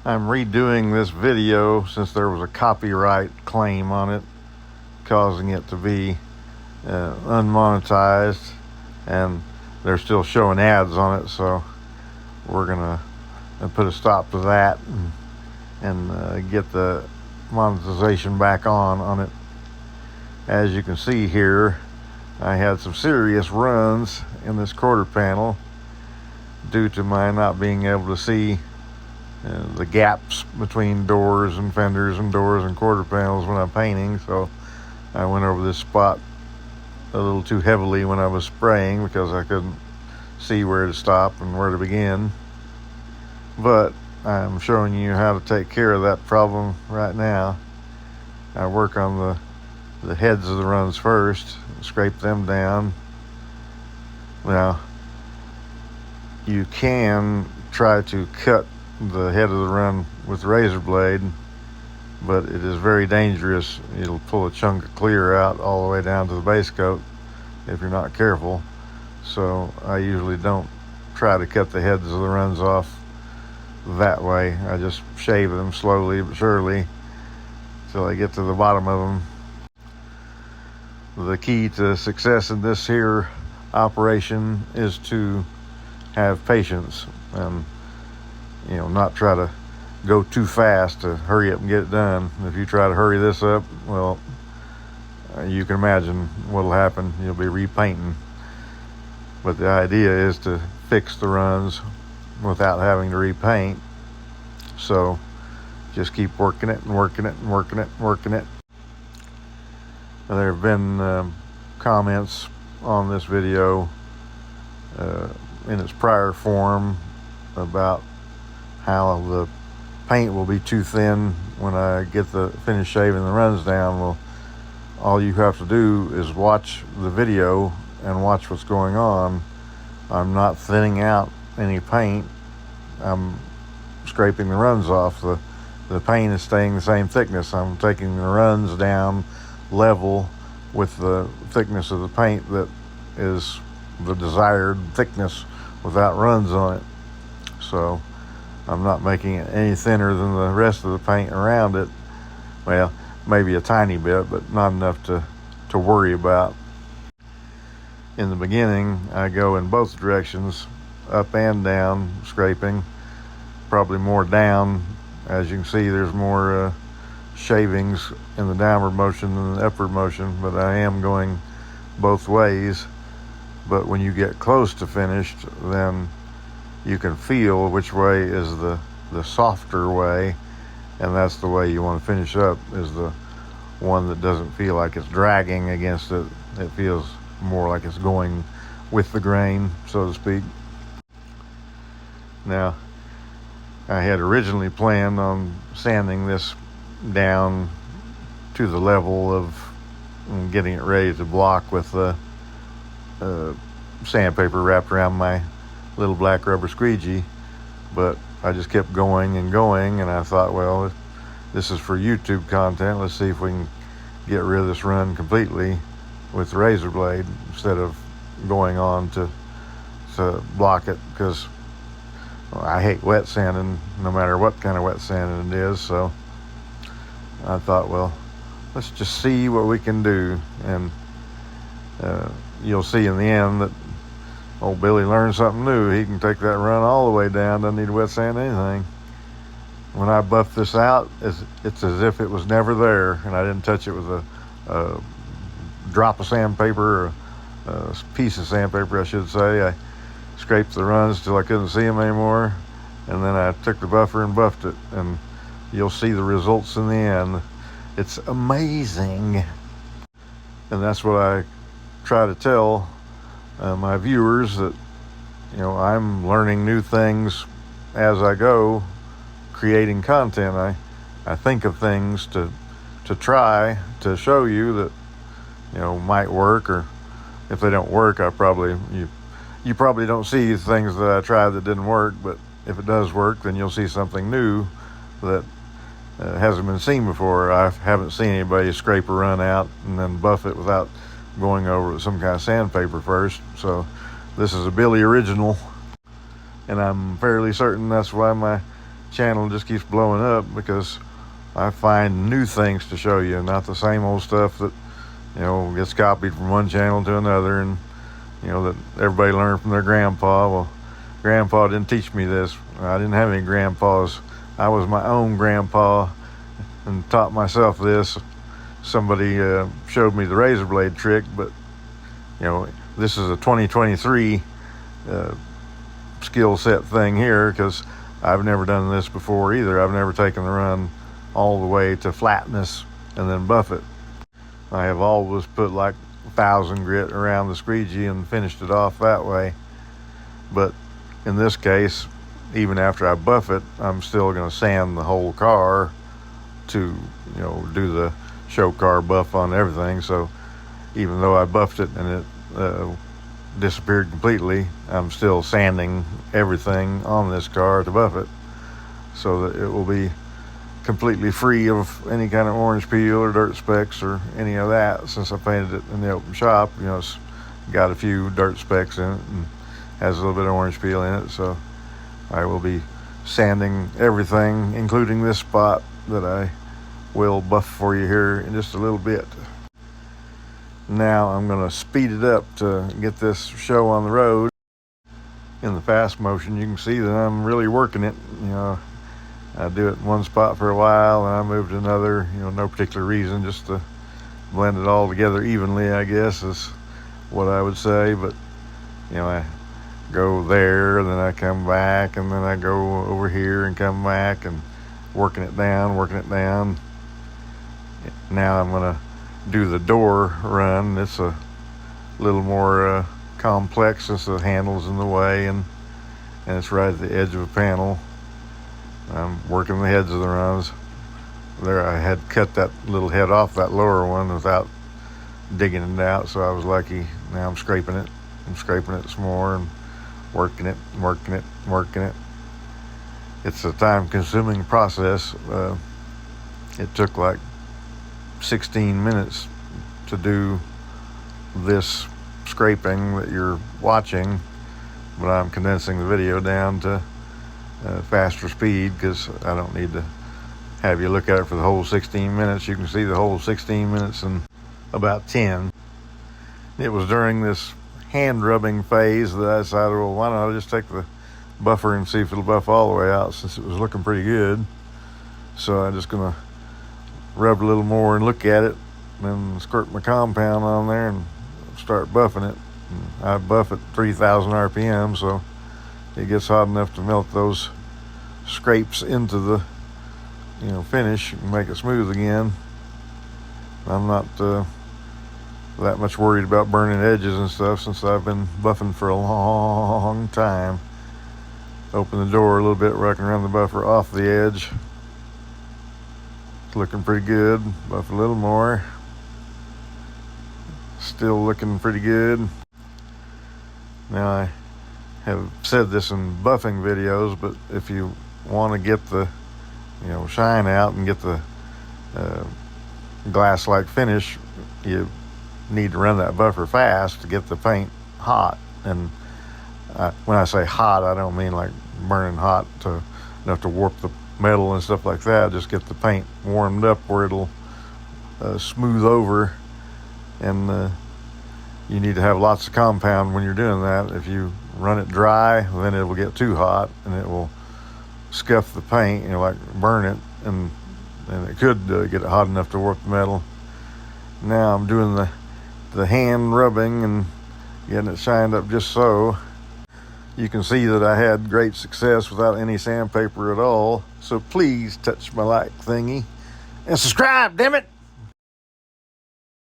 I'm redoing this video since there was a copyright claim on it, causing it to be unmonetized, and they're still showing ads on it, so we're gonna put a stop to that and get the monetization back on it. As you can see here, I had some serious runs in this quarter panel due to my not being able to see the gaps between doors and fenders and doors and quarter panels when I'm painting. So I went over this spot a little too heavily when I was spraying because I couldn't see where to stop and where to begin. But I'm showing you how to take care of that problem right now. I work on the heads of the runs first, scrape them down. Now, you can try to cut the head of the run with the razor blade, but it is very dangerous. It'll pull a chunk of clear out all the way down to the base coat if you're not careful. So I usually don't try to cut the heads of the runs off that way. I just shave them slowly but surely till I get to the bottom of them. The key to success in this here operation is to have patience and not try to go too fast to hurry up and get it done. If you try to hurry this up, well, you can imagine what'll happen. You'll be repainting. But the idea is to fix the runs without having to repaint. So just keep working it and working it and working it and working it. There have been comments on this video in its prior form about how the paint will be too thin when I get the finish shaving the runs down. Well, all you have to do is watch the video and watch what's going on. I'm not thinning out any paint. I'm scraping the runs off. The paint is staying the same thickness. I'm taking the runs down level with the thickness of the paint that is the desired thickness without runs on it. So I'm not making it any thinner than the rest of the paint around it. Well, maybe a tiny bit, but not enough to worry about. In the beginning, I go in both directions, up and down, scraping, probably more down. As you can see, there's more shavings in the downward motion than the upward motion, but I am going both ways. But when you get close to finished, then you can feel which way is the softer way, and that's the way you want to finish up, is the one that doesn't feel like it's dragging against it. It feels more like it's going with the grain, so to speak. Now, I had originally planned on sanding this down to the level of getting it ready to block with the sandpaper wrapped around my little black rubber squeegee, but I just kept going and going, and I thought, well, this is for YouTube content. Let's see if we can get rid of this run completely with the razor blade instead of going on to block it, because I hate wet sanding no matter what kind of wet sanding it is. So I thought, well, let's just see what we can do, and you'll see in the end that old Billy learned something new. He can take that run all the way down, doesn't need to wet sand anything. When I buff this out, it's as if it was never there, and I didn't touch it with a drop of sandpaper, or a piece of sandpaper, I should say. I scraped the runs till I couldn't see them anymore, and then I took the buffer and buffed it, and you'll see the results in the end. It's amazing. And that's what I try to tell my viewers, that I'm learning new things as I go, creating content. I think of things to try to show you that might work, or if they don't work, you probably don't see things that I tried that didn't work, but if it does work, then you'll see something new that hasn't been seen before. I haven't seen anybody scrape a run out and then buff it without going over with some kind of sandpaper first. So this is a Billy original, and I'm fairly certain that's why my channel just keeps blowing up because I find new things to show you, not the same old stuff that, gets copied from one channel to another, and, that everybody learned from their grandpa. Well, grandpa didn't teach me this. I didn't have any grandpas. I was my own grandpa and taught myself this. Somebody showed me the razor blade trick, but, this is a 2023 skill set thing here, because I've never done this before either. I've never taken the run all the way to flatness and then buff it. I have always put like 1,000 grit around the squeegee and finished it off that way. But in this case, even after I buff it, I'm still going to sand the whole car to, do the show car buff on everything. So even though I buffed it and it disappeared completely, I'm still sanding everything on this car to buff it, so that it will be completely free of any kind of orange peel or dirt specks or any of that. Since I painted it in the open shop, it's got a few dirt specks in it and has a little bit of orange peel in it. So I will be sanding everything, including this spot that I will buff for you here in just a little bit. Now I'm going to speed it up to get this show on the road. In the fast motion, you can see that I'm really working it. I do it in one spot for a while and I move to another, no particular reason, just to blend it all together evenly, I guess is what I would say. But I go there and then I come back and then I go over here and come back and working it down. Now I'm going to do the door run. It's a little more complex since the handle's in the way and it's right at the edge of a panel. I'm working the heads of the runs. There, I had cut that little head off that lower one without digging it out, so I was lucky. Now I'm scraping it. Some more and working it. It's a time-consuming process. It took like 16 minutes to do this scraping that you're watching, but I'm condensing the video down to faster speed because I don't need to have you look at it for the whole 16 minutes. You can see the whole 16 minutes in about 10. It was during this hand rubbing phase that I decided, well, why don't I just take the buffer and see if it'll buff all the way out, since it was looking pretty good. So I'm just gonna rub a little more and look at it, and then squirt my compound on there and start buffing it. And I buff at 3,000 RPM, so it gets hot enough to melt those scrapes into the finish and make it smooth again. I'm not that much worried about burning edges and stuff, since I've been buffing for a long time. Open the door a little bit where I can run the buffer off the edge. It's looking pretty good. Buff a little more. Still looking pretty good. Now, I have said this in buffing videos, but if you want to get the shine out and get the glass-like finish, you need to run that buffer fast to get the paint hot. And when I say hot, I don't mean like burning hot enough to warp the metal and stuff like that. Just get the paint warmed up where it'll smooth over. And you need to have lots of compound when you're doing that. If you run it dry, then it will get too hot and it will scuff the paint, like burn it, and it could get it hot enough to warp the metal. Now I'm doing the hand rubbing and getting it shined up just so. You can see that I had great success without any sandpaper at all. So please touch my like thingy and subscribe, damn it!